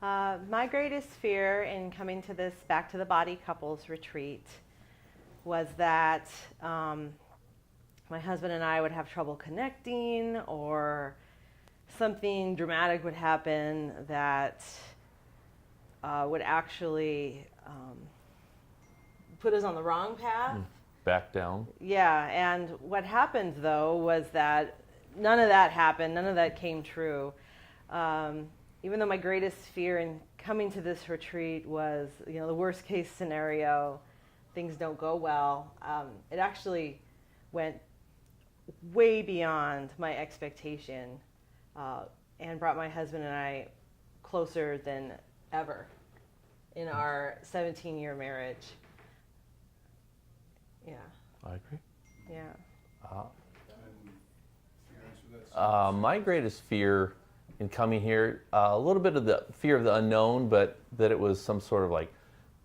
My greatest fear in coming to this Back to the Body couples retreat was that my husband and I would have trouble connecting, or something dramatic would happen that would actually put us on the wrong path. Back down. Yeah, and what happened though was that none of that happened, none of that came true. Even though my greatest fear in coming to this retreat was, the worst case scenario, things don't go well, it actually went way beyond my expectation and brought my husband and I closer than ever in our 17-year marriage. Yeah. I agree. Yeah. My greatest fear in coming here, a little bit of the fear of the unknown, but that it was some sort of like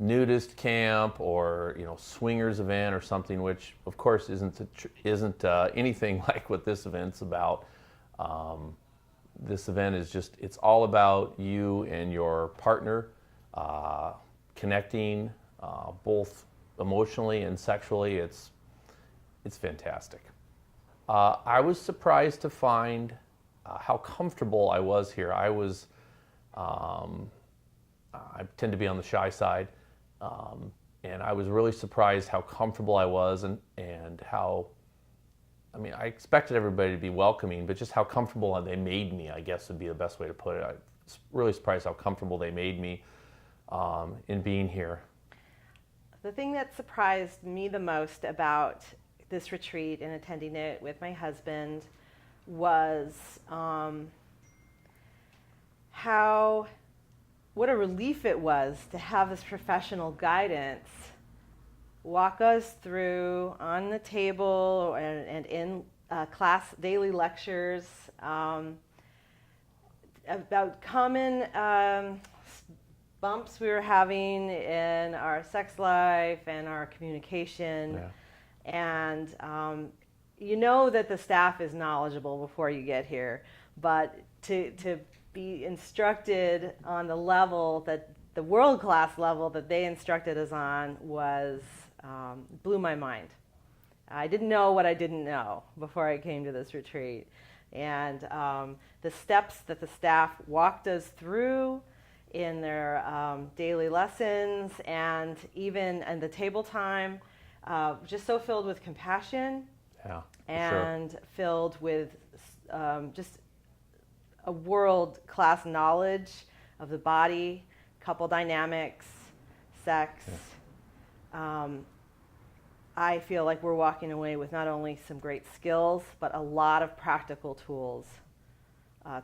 nudist camp or swingers event or something, which of course isn't anything like what this event's about. This event is it's all about you and your partner connecting, both emotionally and sexually. It's fantastic. I was surprised to find how comfortable I was here. I tend to be on the shy side, and I was really surprised how comfortable I was and how, I expected everybody to be welcoming, but just how comfortable they made me, I guess would be the best way to put it. I was really surprised how comfortable they made me in being here. The thing that surprised me the most about this retreat and attending it with my husband was what a relief it was to have this professional guidance walk us through on the table and in class daily lectures about common bumps we were having in our sex life and our communication. Yeah. And you know that the staff is knowledgeable before you get here, but to be instructed on the level that the world-class level that they instructed us on was blew my mind. I didn't know what I didn't know before I came to this retreat, and the steps that the staff walked us through in their daily lessons and even in the table time, just so filled with compassion. Yeah, and sure. Filled with just a world-class knowledge of the body, couple dynamics, sex. Yeah. I feel like we're walking away with not only some great skills, but a lot of practical tools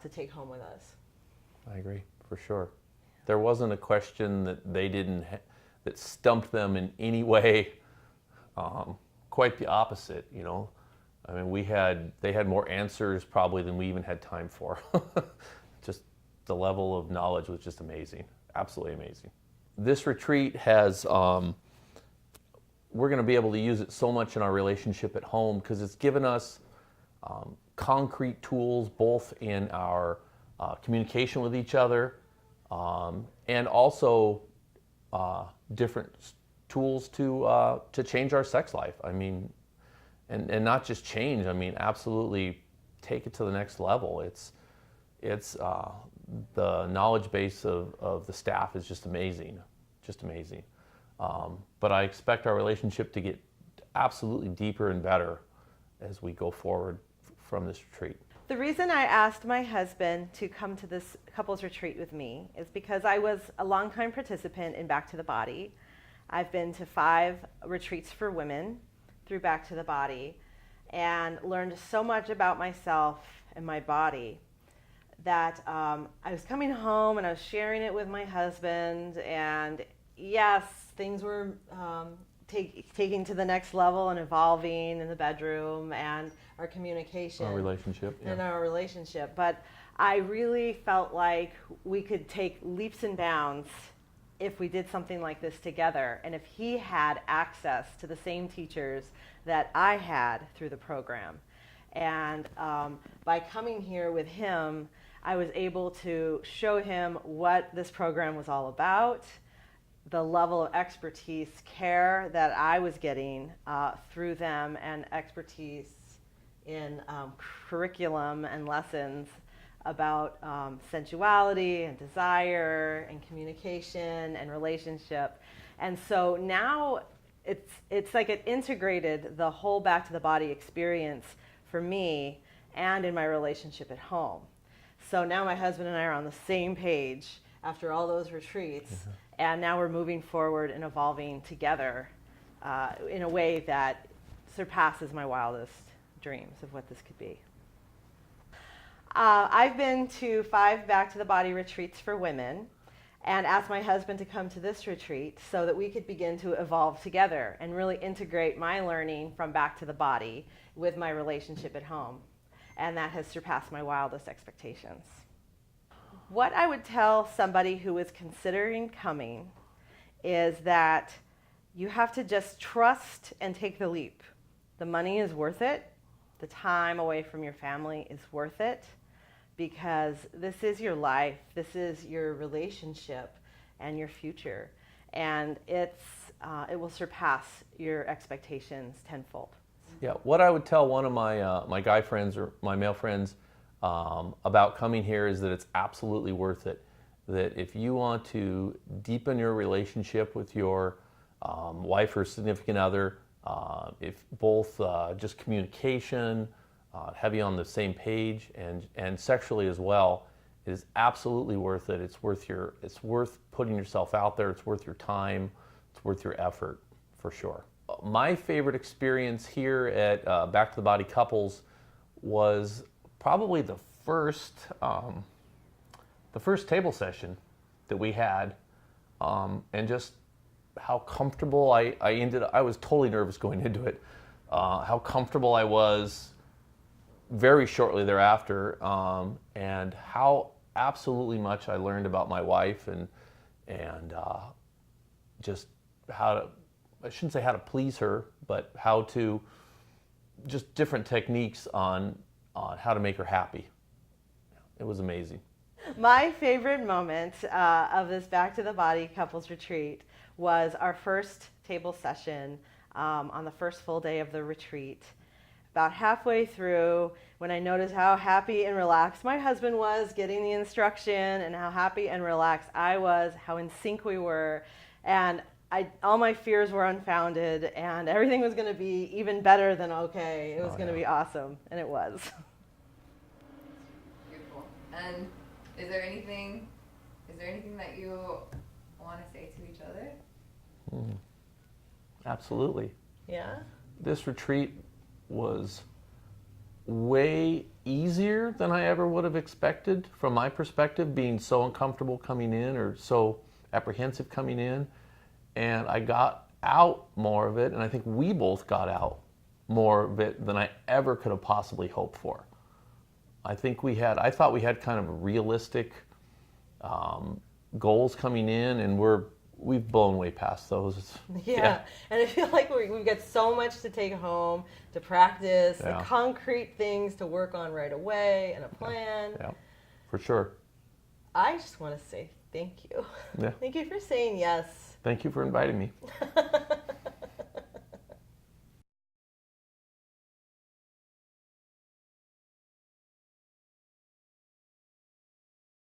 to take home with us. I agree, for sure. There wasn't a question that they didn't that stumped them in any way. Quite the opposite, they had more answers probably than we even had time for. Just the level of knowledge was just amazing, absolutely amazing. This retreat has, we're going to be able to use it so much in our relationship at home because it's given us concrete tools both in our communication with each other and also different tools to change our sex life. And not just change. Absolutely take it to the next level. It's the knowledge base of the staff is just amazing, But I expect our relationship to get absolutely deeper and better as we go forward from this retreat. The reason I asked my husband to come to this couples retreat with me is because I was a longtime participant in Back to the Body. I've been to 5 retreats for women through Back to the Body and learned so much about myself and my body that I was coming home and I was sharing it with my husband, and yes, things were taking to the next level and evolving in the bedroom and our communication. Our relationship. Yeah. And our relationship. But I really felt like we could take leaps and bounds if we did something like this together, and if he had access to the same teachers that I had through the program. And by coming here with him, I was able to show him what this program was all about, the level of expertise, care that I was getting through them, and expertise in curriculum and lessons about sensuality and desire and communication and relationship. And so now it's like it integrated the whole back to the body experience for me and in my relationship at home. So now my husband and I are on the same page after all those retreats, and now we're moving forward and evolving together in a way that surpasses my wildest dreams of what this could be. I've been to 5 Back to the Body retreats for women and asked my husband to come to this retreat so that we could begin to evolve together and really integrate my learning from Back to the Body with my relationship at home. And that has surpassed my wildest expectations. What I would tell somebody who is considering coming is that you have to just trust and take the leap. The money is worth it. The time away from your family is worth it, because this is your life, this is your relationship and your future, and it will surpass your expectations tenfold. Yeah, what I would tell one of my guy friends or my male friends about coming here is that it's absolutely worth it. That if you want to deepen your relationship with your wife or significant other, if both just communication, heavy on the same page, and sexually as well, it is absolutely worth it. It's worth putting yourself out there. It's worth your time. It's worth your effort, for sure. My favorite experience here at Back to the Body Couples was probably the first table session that we had, and just how comfortable I was totally nervous going into it. How comfortable I was very shortly thereafter, and how absolutely much I learned about my wife and just how to, I shouldn't say how to please her, but how to, just different techniques on how to make her happy. It was amazing. My favorite moment of this Back to the Body couples retreat was our first table session on the first full day of the retreat. About halfway through, when I noticed how happy and relaxed my husband was getting the instruction, and how happy and relaxed I was, how in sync we were, and all my fears were unfounded, and everything was going to be even better than okay. It was going to be awesome, and it was. Beautiful. And is there anything that you want to say to each other? Absolutely. Yeah? This retreat was way easier than I ever would have expected from my perspective, being so uncomfortable coming in or so apprehensive coming in. And I got out more of it, and I think we both got out more of it than I ever could have possibly hoped for. I thought we had kind of realistic goals coming in, and we've blown way past those. Yeah. And I feel like we've got so much to take home, to practice, Yeah. the concrete things to work on right away, and a plan. Yeah, for sure. I just want to say thank you. Yeah. Thank you for saying yes. Thank you for inviting me.